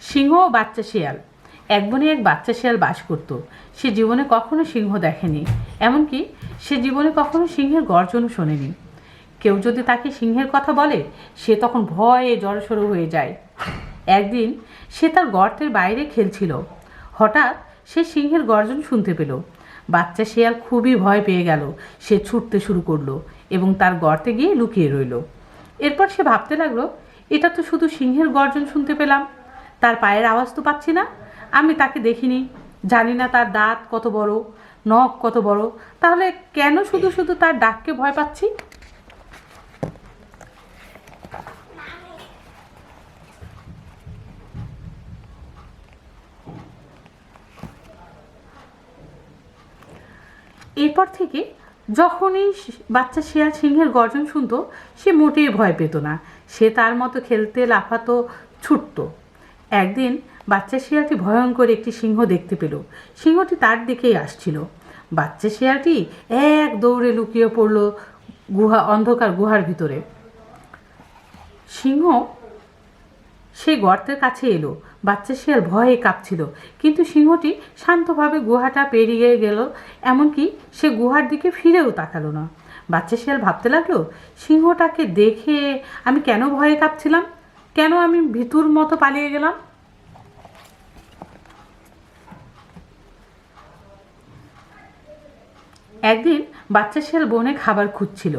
সিংহ ও বাচ্চা শিয়াল। এক বনে এক বাচ্চা শিয়াল বাস করত। সে জীবনে কখনো সিংহ দেখেনি, এমনকি সে জীবনে কখনো সিংহের গর্জনও শোনেনি। কেউ যদি তাকে সিংহের কথা বলে, সে তখন ভয়ে জড়সড় হয়ে যায়। একদিন সে তার গর্তের বাইরে খেলছিল। হঠাৎ সে সিংহের গর্জন শুনতে পেল। বাচ্চা শিয়াল খুবই ভয় পেয়ে গেল। সে ছুটতে শুরু করলো এবং তার গর্তে গিয়ে লুকিয়ে রইল। এরপর সে ভাবতে লাগলো, এটা তো শুধু সিংহের গর্জন শুনতে পেলাম, তার পায়ের আওয়াজ তো পাচ্ছি না। আমি তাকে দেখিনি, জানি না তার দাঁত কত বড়, নখ কত বড়। তাহলে কেন শুধু শুধু তার ডাককে ভয় পাচ্ছি? এরপর থেকে যখনই বাচ্চা শিয়াল সিংহের গর্জন শুনতো, সে মোটেই ভয় পেত না। সে তার মতো খেলতে, লাফাতো, ছুটতো। একদিন বাচ্চা শিয়ালটি ভয়ঙ্কর একটি সিংহ দেখতে পেল। সিংহটি তার দিকেই আসছিল। বাচ্চা শিয়ালটি এক দৌড়ে লুকিয়ে পড়ল অন্ধকার গুহার ভিতরে। সিংহ সেই গর্তের কাছে এলো। বাচ্চা শিয়াল ভয়ে কাঁপছিল, কিন্তু সিংহটি শান্তভাবে গুহাটা পেরিয়ে গেল। এমনকি সে গুহার দিকে ফিরেও তাকালো না। বাচ্চা শিয়াল ভাবতে লাগলো, সিংহটাকে দেখে আমি কেন ভয়ে কাঁপছিলাম? কেন আমি ভীতুর মতো পালিয়ে গেলাম? একদিন বাচ্চা শিয়াল বনে খাবার খুঁজছিল।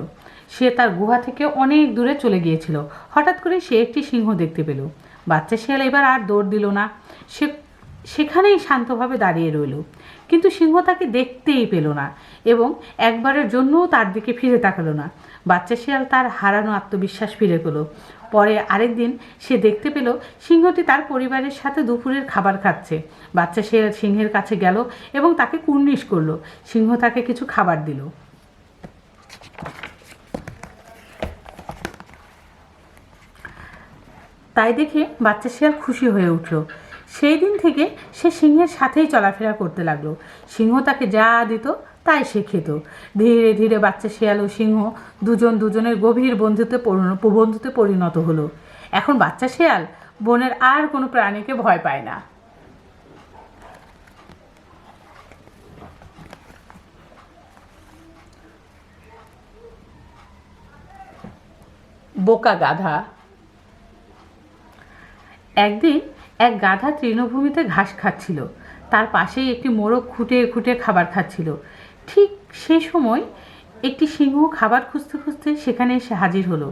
সে তার গুহা থেকে অনেক দূরে চলে গিয়েছিল। হঠাৎ করে সে একটি সিংহ দেখতে পেল। বাচ্চা শিয়াল এবার আর দৌড় দিল না, সে সেখানেই শান্তভাবে দাঁড়িয়ে রইল। কিন্তু সিংহ তাকে দেখতেই পেল না এবং একবারের জন্যও তার দিকে ফিরে তাকালো না। বাচ্চা শিয়াল তার হারানো আত্মবিশ্বাস ফিরে পেল। পরে আরেকদিন সে দেখতে পেল সিংহটি তার পরিবারের সাথে দুপুরের খাবার খাচ্ছে। বাচ্চা শিয়াল সিংহের কাছে গেল এবং তাকে কুর্নিশ করলো। সিংহ তাকে কিছু খাবার দিল। তাই দেখে বাচ্চা শিয়াল খুশি হয়ে উঠল। সেই দিন থেকে সে সিংহের সাথেই চলাফেরা করতে লাগলো। সিংহ তাকে যা দিত তাই সে খেত। ধীরে ধীরে বাচ্চা শিয়াল ও সিংহ দুজনের গভীর বন্ধুত্বে পরিণত হলো। এখন বাচ্চা শিয়াল বনের আর কোনো প্রাণীকে ভয় পায় না। বোকা গাধা। একদিন এক গাধা তৃণভূমিতে ঘাস খাচ্ছিল। তার পাশেই একটি মোরগ খুঁটে খুঁটে খাবার খাচ্ছিল। ঠিক সেই সময় একটি সিংহ খাবার খুঁজতে খুঁজতে সেখানে এসে হাজির হলো।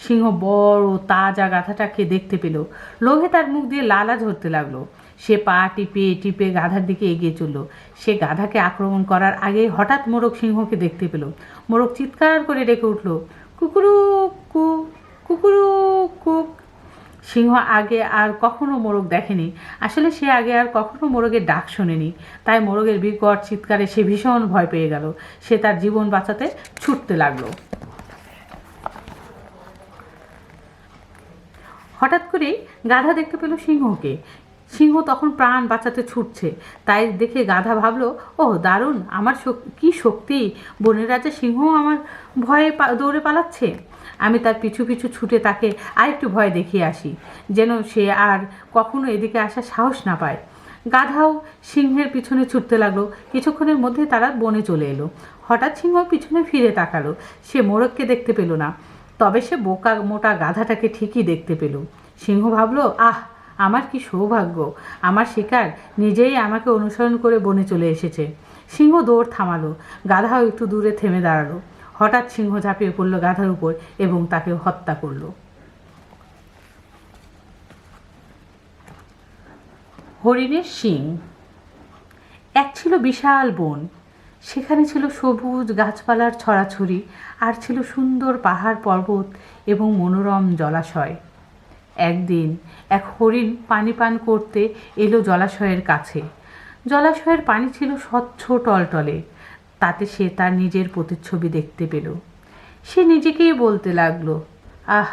সিংহ বড় তাজা গাধাটাকে দেখতে পেল। লোভে তার মুখ দিয়ে লালা ঝরতে লাগলো। সে পা টিপে টিপে গাধার দিকে এগিয়ে চলল। সে গাধাকে আক্রমণ করার আগে হঠাৎ মোরগ সিংহকে দেখতে পেল। মোরগ চিৎকার করে ডেকে উঠল, কুকুরু কুক, কুকুরু কুক। সিংহ আগে আর কখনো মোরগ দেখেনি। আসলে সে আগে আর কখনো মোরগের ডাক শোনেনি। তাই মোরগের বিকট চিৎকারে সে ভীষণ ভয় পেয়ে গেল। সে তার জীবন বাঁচাতে ছুটতে লাগলো। হঠাৎ করেই গাধা দেখতে পেল সিংহকে। সিংহ তখন প্রাণ বাঁচাতে ছুটছে। তাই দেখে গাধা ভাবলো, ওহ দারুণ, আমার কি শক্তি! বনের রাজা সিংহ আমার ভয়ে দৌড়ে পালাচ্ছে। আমি তার পিছু পিছু ছুটে তাকে আরেকটু ভয় দেখিয়ে আসি, যেন সে আর কখনো এদিকে আসার সাহস না পায়। গাধাও সিংহের পিছনে ছুটতে লাগলো। কিছুক্ষণের মধ্যে তারা বনে চলে এলো। হঠাৎ সিংহ পিছনে ফিরে তাকালো। সে মোরগকে দেখতে পেল না, তবে সে বোকা মোটা গাধাটাকে ঠিকই দেখতে পেল। সিংহ ভাবলো, আহ, আমার কি সৌভাগ্য! আমার শিকার নিজেই আমাকে অনুসরণ করে বনে চলে এসেছে। সিংহ দৌড় থামালো। গাধাও একটু দূরে থেমে দাঁড়ালো। হঠাৎ সিংহ ঝাঁপিয়ে পড়ল গাধার উপর এবং তাকে হত্যা করল। হরিণের শিং। এক ছিল বিশাল বন। সেখানে ছিল সবুজ গাছপালার ছড়াছড়ি, আর ছিল সুন্দর পাহাড় পর্বত এবং মনোরম জলাশয়। একদিন এক হরিণ পানি পান করতে এলো জলাশয়ের কাছে। জলাশয়ের পানি ছিল স্বচ্ছ টলটলে। তাতে সে তার নিজের প্রতিচ্ছবি দেখতে পেল। সে নিজেকেই বলতে লাগলো, আহ,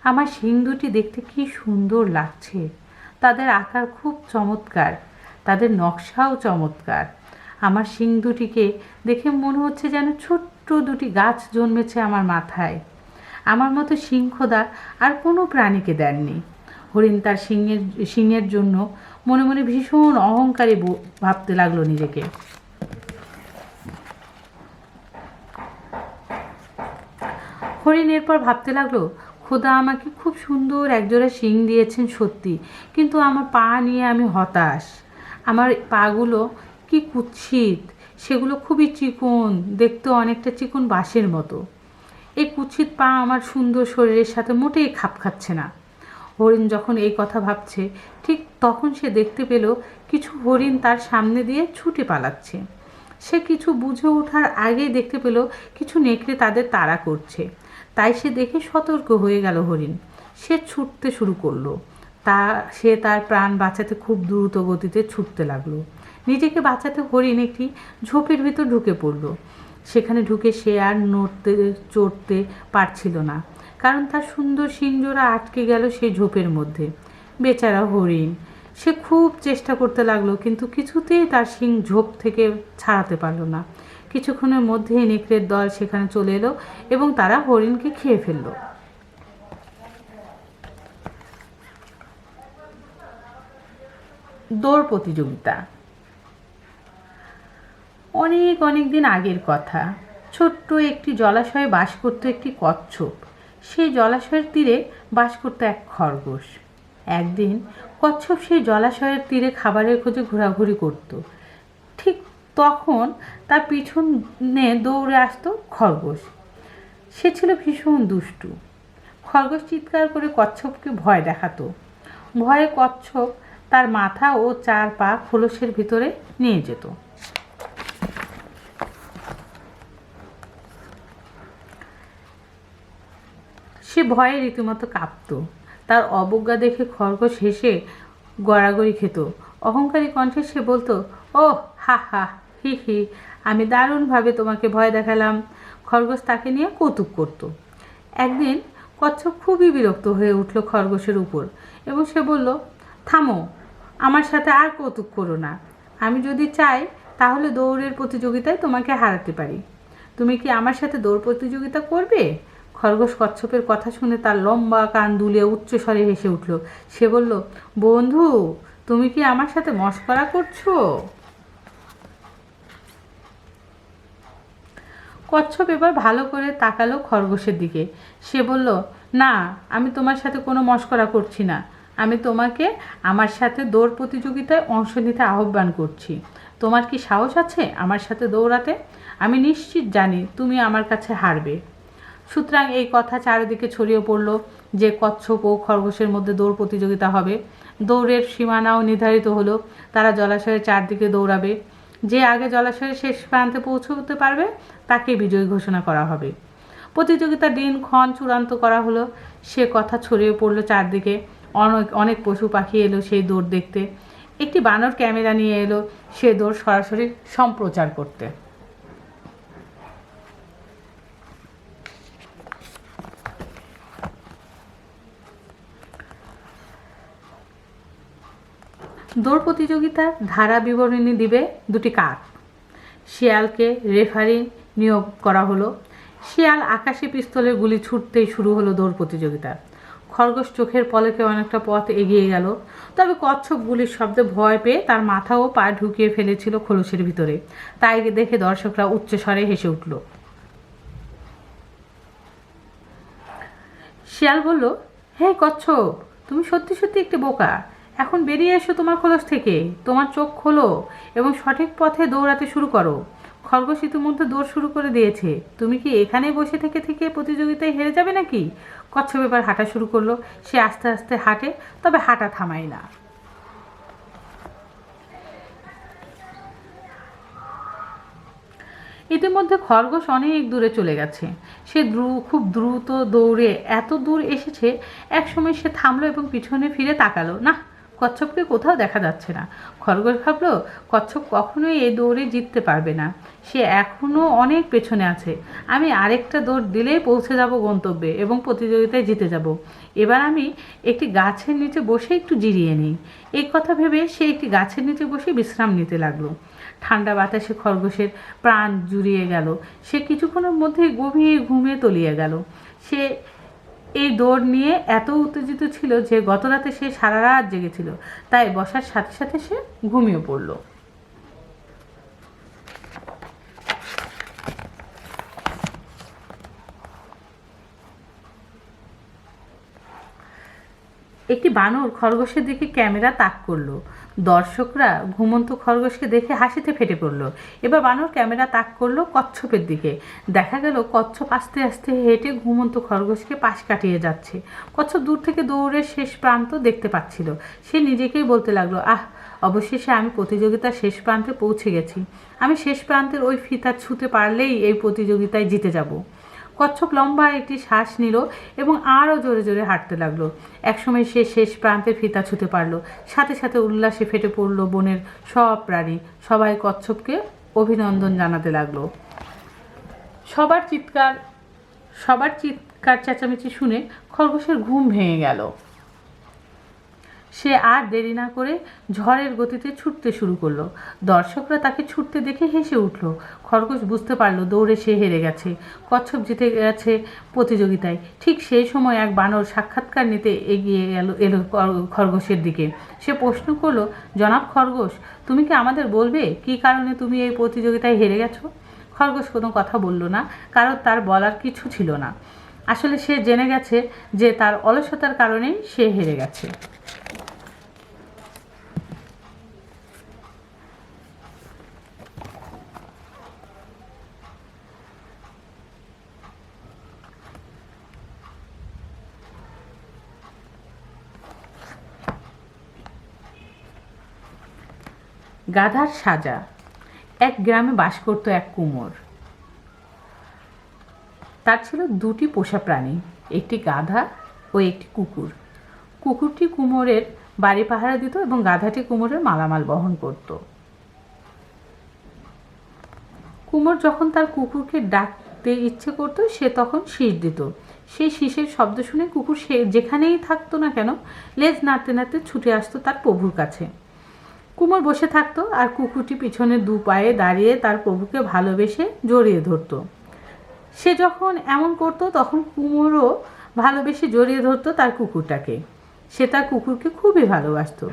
আমার শিং দুটি দেখতে কি সুন্দর লাগছে! তাদের আকার খুব চমৎকার, তাদের নকশাও চমৎকার। আমার শিং দুটিকে দেখে মনে হচ্ছে যেন ছোট্ট দুটি গাছ জন্মেছে আমার মাথায়। আমার মতো শিং খোদা আর কোনো প্রাণীকে দেননি। হরিণ তার সিংহের জন্য মনে মনে ভীষণ অহংকারী ভাবতে লাগলো নিজেকে। হরিণ এরপর ভাবতে লাগলো, খোদা আমাকে খুব সুন্দর একজোড়া শিং দিয়েছেন সত্যি, কিন্তু আমার পা নিয়ে আমি হতাশ। আমার পাগুলো কি কুৎসিত, সেগুলো খুবই চিকন, দেখতে অনেকটা চিকন বাঁশের মতো। এই কুৎসিত পা আমার সুন্দর শরীরের সাথে মোটেই খাপ খাচ্ছে না। হরিণ যখন এই কথা ভাবছে, ঠিক তখন সে দেখতে পেল কিছু হরিণ তার সামনে দিয়ে ছুটে পালাচ্ছে। সে কিছু বুঝে ওঠার আগেই দেখতে পেল কিছু নেকড়ে তাদের তাড়া করছে। তাই সে দেখে সতর্ক হয়ে গেল হরিণ। সে ছুটতে শুরু করলো। সে তার প্রাণ বাঁচাতে খুব দ্রুত গতিতে ছুটতে লাগলো। নিজেকে বাঁচাতে হরিণ একটি ঝোপের ভিতর ঢুকে পড়ল। সেখানে ঢুকে সে আর নড়তে চড়তে পারছিল না, কারণ তার সুন্দর শিংজোড়া আটকে গেল সেই ঝোপের মধ্যে। বেচারা হরিণ, সে খুব চেষ্টা করতে লাগলো, কিন্তু কিছুতেই তার শিং ঝোপ থেকে ছাড়াতে পারল না। কিছুক্ষণের মধ্যেই নেকড়ের দল সেখানে চলে এলো এবং তারা হরিণকে খেয়ে ফেলল। দৌড় প্রতিযোগিতা। অনেক অনেক দিন আগের কথা। ছোট্ট একটি জলাশয়ে বাস করত একটি কচ্ছপ। সেই জলাশয়ের তীরে বাস করত এক খরগোশ। একদিন কচ্ছপ সেই জলাশয়ের তীরে খাবারের খোঁজে ঘোরাঘুরি করত। ঠিক তখন তার পিছনে দৌড়ে আসতো খরগোশ। সে ছিল ভীষণ দুষ্টু। খরগোশ চিৎকার করে কচ্ছপকে ভয় দেখাতো। ভয়ে কচ্ছপ তার মাথা ও 4 পা খোলসের ভিতরে নিয়ে যেত। সে ভয়ে রীতিমতো কাঁপত। তার অবজ্ঞা দেখে খরগোশ হেসে গড়াগড়ি খেত। অহংকারী কণ্ঠে সে বলতো, ও হা হা, হি হি, আমি দারুণভাবে তোমাকে ভয় দেখালাম। খরগোশ তাকে নিয়ে কৌতুক করত। একদিন কচ্ছপ খুবই বিরক্ত হয়ে উঠল খরগোশের উপর এবং সে বলল, থামো, আমার সাথে আর কৌতুক করো না। আমি যদি চাই তাহলে দৌড়ের প্রতিযোগিতায় তোমাকে হারাতে পারি। তুমি কি আমার সাথে দৌড় প্রতিযোগিতা করবে? খরগোশ কচ্ছপের কথা শুনে তার লম্বা কান দুলিয়ে উচ্চস্বরে হেসে উঠল। সে বলল, বন্ধু, তুমি কি আমার সাথে মশকরা করছো? কচ্ছপ এবার ভালো করে তাকালো খরগোশের দিকে। সে বলল, না, আমি তোমার সাথে কোনো মশকরা করছি না। আমি তোমাকে আমার সাথে দৌড় প্রতিযোগিতায় অংশ নিতে আহ্বান করছি। তোমার কি সাহস আছে আমার সাথে দৌড়াতে? আমি নিশ্চিত জানি তুমি আমার কাছে হারবে। সুতরাং এই কথা চারিদিকে ছড়িয়ে পড়ল যে কচ্ছপ ও খরগোশের মধ্যে দৌড় প্রতিযোগিতা হবে। দৌড়ের সীমানাও নির্ধারিত হলো। তারা জলাশয়ের চারদিকে দৌড়াবে। যে আগে জলাশয়ের শেষ প্রান্তে পৌঁছতে পারবে তাকে বিজয়ী ঘোষণা করা হবে। প্রতিযোগিতার দিনক্ষণ চূড়ান্ত করা হলো। সে কথা ছড়িয়ে পড়লো চারদিকে। অনেক পশু পাখি এলো সেই দৌড় দেখতে। একটি বানর ক্যামেরা নিয়ে এলো সে দৌড় সরাসরি সম্প্রচার করতে। দৌড় প্রতিযোগিতার ধারা বিবরণী দিবে 2টি কাক। শিয়ালকে রেফারি নিয়োগ করা হলো। শিয়াল আকাশে পিস্তলের গুলি ছুটতেই শুরু হলো দৌড় প্রতিযোগিতা। খরগোশ চোখের পলকে অনেকটা পথ এগিয়ে গেল, তবে কচ্ছপ গুলির শব্দে ভয় পেয়ে তার মাথা ও পা ঢুকিয়ে ফেলেছিল খোলসের ভিতরে। তাই দেখে দর্শকরা উচ্চস্বরে হেসে উঠল। শিয়াল বলল, হে কচ্ছপ, তুমি সত্যি সত্যি একটি বোকা। এখন বেরিয়ে এসো তোমার খোলস থেকে, তোমার চোখ খোলো এবং সঠিক পথে দৌড়াতে শুরু করো। খরগোশ ইতিমধ্যে দৌড় শুরু করে দিয়েছে। তুমি কি এখানে বসে থেকে থেকে প্রতিযোগিতায় হেরে যাবে নাকি? কচ্ছপ এবার হাঁটা শুরু করলো। সে আস্তে আস্তে হাঁটে, তবে হাঁটা থামায় না। ইতিমধ্যে খরগোশ অনেক দূরে চলে গেছে। সে খুব দ্রুত দৌড়ে এত দূর এসেছে, একসময় সে থামলো এবং পিছনে ফিরে তাকালো। না, কচ্ছপকে কোথাও দেখা যাচ্ছে না। খরগোশ ভাবলো, কচ্ছপ কখনোই এই দৌড়ে জিততে পারবে না। সে এখনো অনেক পেছনে আছে। আমি আরেকটা দৌড় দিলেই পৌঁছে যাব গন্তব্যে এবং প্রতিযোগিতায় জিতে যাব। এবার আমি একটি গাছের নিচে বসে একটু জিরিয়ে নিই। এই কথা ভেবে সে একটি গাছের নিচে বসে বিশ্রাম নিতে লাগলো। ঠান্ডা বাতাসে খরগোশের প্রাণ জুড়িয়ে গেল। সে কিছুক্ষণের মধ্যে গভীর ঘুমে তলিয়ে গেল। সে এই দৌড় নিয়ে এত উত্তেজিত ছিল যে গত রাতে সে সারা রাত জেগেছিল, তাই বসার সাথে সাথে সে ঘুমিয়ে পড়ল। একটি বানর খরগোশের দিকে ক্যামেরা তাক করলো। দর্শকরা ঘুমন্ত খরগোশকে দেখে হাসিতে ফেটে পড়ল। এবার বানর ক্যামেরা তাক করলো কচ্ছপের দিকে। দেখা গেল কচ্ছপ আস্তে আস্তে হেঁটে ঘুমন্ত খরগোশকে পাশ কাটিয়ে যাচ্ছে। কচ্ছপ দূর থেকে দৌড়ের শেষ প্রান্ত দেখতে পাচ্ছিল। সে নিজেকেই বলতে লাগলো, আহ, অবশেষে আমি প্রতিযোগিতার শেষ প্রান্তে পৌঁছে গেছি। আমি শেষ প্রান্তের ওই ফিতা ছুঁতে পারলেই এই প্রতিযোগিতায় জিতে যাব। কচ্ছপ লম্বা একটি শ্বাস নিল এবং আরও জোরে জোরে হাঁটতে লাগলো। একসময় সে শেষ প্রান্তের ফিতা ছুঁতে পারল। সাথে সাথে উল্লাসে ফেটে পড়ল বনের সব প্রাণী। সবাই কচ্ছপকে অভিনন্দন জানাতে লাগলো। সবার চিৎকার চেঁচামেচি শুনে খরগোশের ঘুম ভেঙে গেল। সে আর দেরি না করে ঝড়ের গতিতে ছুটতে শুরু করলো। দর্শকরা তাকে ছুটতে দেখে হেসে উঠল। খরগোশ বুঝতে পারলো দৌড়ে সে হেরে গেছে, কচ্ছপ জিতে গেছে প্রতিযোগিতায়। ঠিক সেই সময় এক বানর সাক্ষাৎকার নিতে এগিয়ে এলো খরগোশের দিকে। সে প্রশ্ন করলো, জনাব খরগোশ, তুমি কি আমাদের বলবে কী কারণে তুমি এই প্রতিযোগিতায় হেরে গেছো? খরগোশ কোনো কথা বলল না, কারণ তার বলার কিছু ছিল না। আসলে সে জেনে গেছে যে তার অলসতার কারণেই সে হেরে গেছে। গাধার সাজা। এক গ্রামে বাস করত এক কুমোর। তার ছিল দুটি পোষা প্রাণী, একটি গাধা ও একটি কুকুর। কুকুরটি কুমোরের বাড়ি পাহারা দিত এবং গাধাটি কুমোরের মালামাল বহন করত। কুমোর যখন তার কুকুরকে ডাকতে ইচ্ছে করত সে তখন শীষ দিত। সেই শীষের শব্দ শুনে কুকুর সে যেখানেই থাকতো না কেন লেজ নাড়তে নাড়তে ছুটে আসতো তার প্রভুর কাছে। কুমোর বসে থাকতো আর কুকুরটি পিছনে দু পায়ে দাঁড়িয়ে তার প্রভুকে ভালোবেসে জড়িয়ে ধরত। সে যখন এমন করতো তখন কুমোরও ভালোবেসে জড়িয়ে ধরতো তার কুকুরটাকে। সে তার কুকুরকে খুবই ভালোবাসতো।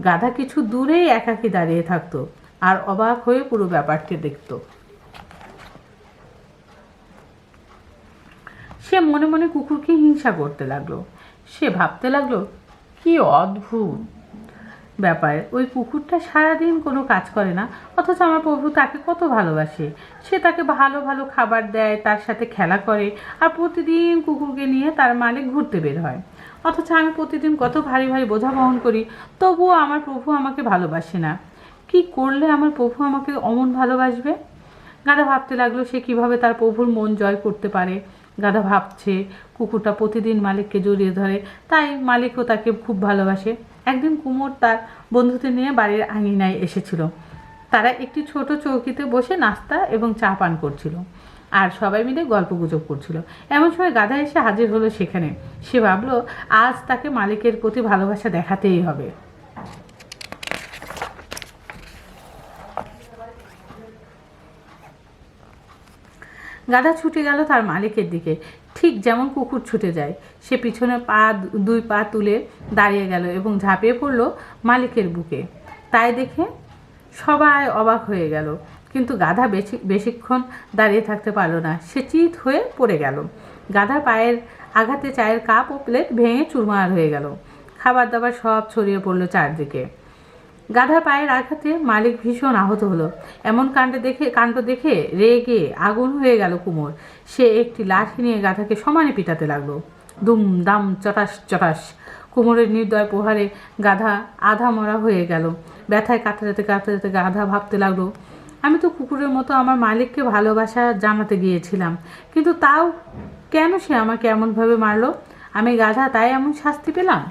গাধা কিছু দূরেই একাকী দাঁড়িয়ে থাকতো আর অবাক হয়ে পুরো ব্যাপারটি দেখত। সে মনে মনে কুকুরকে হিংসা করতে লাগলো। সে ভাবতে লাগলো, কি অদ্ভুত ব্যাপার, ওই কুকুরটা সারাদিন কোনো কাজ করে না, অথচ আমার প্রভু তাকে কত ভালোবাসে। সে তাকে ভালো ভালো খাবার দেয়, তার সাথে খেলা করে, আর প্রতিদিন কুকুরকে নিয়ে তার মালিক ঘুরতে বের হয়। অথচ আমি প্রতিদিন কত ভারী ভারী বোঝা বহন করি, তবুও আমার প্রভু আমাকে ভালোবাসে না। কি করলে আমার প্রভু আমাকে অমন ভালোবাসবে? গাধা ভাবতে লাগলো সে কিভাবে তার প্রভুর মন জয় করতে পারে। গাধা ভাবছে কুকুরটা প্রতিদিন মালিককে জড়িয়ে ধরে, তাই মালিকও তাকে খুব ভালোবাসে। একদিন কুমোর তার বন্ধুদের নিয়ে বাড়ির আঙিনায় এসেছিল। তারা একটি ছোট চৌকিতে বসে নাস্তা এবং চা পান করছিল আর সবাই মিলে গল্পগুজব করছিল। এমন সময় গাধা এসে হাজির হলো সেখানে। সে ভাবলো আজ তাকে মালিকের প্রতি ভালোবাসা দেখাতেই হবে। গাধা ছুটে গেল তার মালিকের দিকে, ঠিক যেমন কুকুর ছুটে যায়। সে পিছনে দুই পা তুলে দাঁড়িয়ে গেল এবং ঝাঁপিয়ে পড়ল মালিকের বুকে। তাই দেখে সবাই অবাক হয়ে গেল, কিন্তু গাধা বেশিক্ষণ দাঁড়িয়ে থাকতে পারল না। সে চিৎ হয়ে পড়ে গেল। গাধার পায়ের আঘাতে চায়ের কাপ ও প্লেট ভেঙে চুরমার হয়ে গেল। খাবার দাবার সব ছড়িয়ে পড়ল চারদিকে। গাধার পায়ের আঘাতে মালিক ভীষণ আহত হলো। এমন কাণ্ড দেখে রেগে আগুন হয়ে গেল কুমোর। সে একটি লাঠি নিয়ে গাধাকে সমানে পিটাতে লাগলো। দুম দাম চটাস চটাস। কুমোরের নির্দয় প্রহারে গাধা আধা মরা হয়ে গেল। ব্যথায় কাতরাতে কাতরাতে গাধা ভাবতে লাগলো, আমি তো কুকুরের মতো আমার মালিককে ভালোবাসা জানাতে গিয়েছিলাম, কিন্তু তাও কেন সে আমাকে এমনভাবে মারলো? আমি গাধা, তাই এমন শাস্তি পেলাম।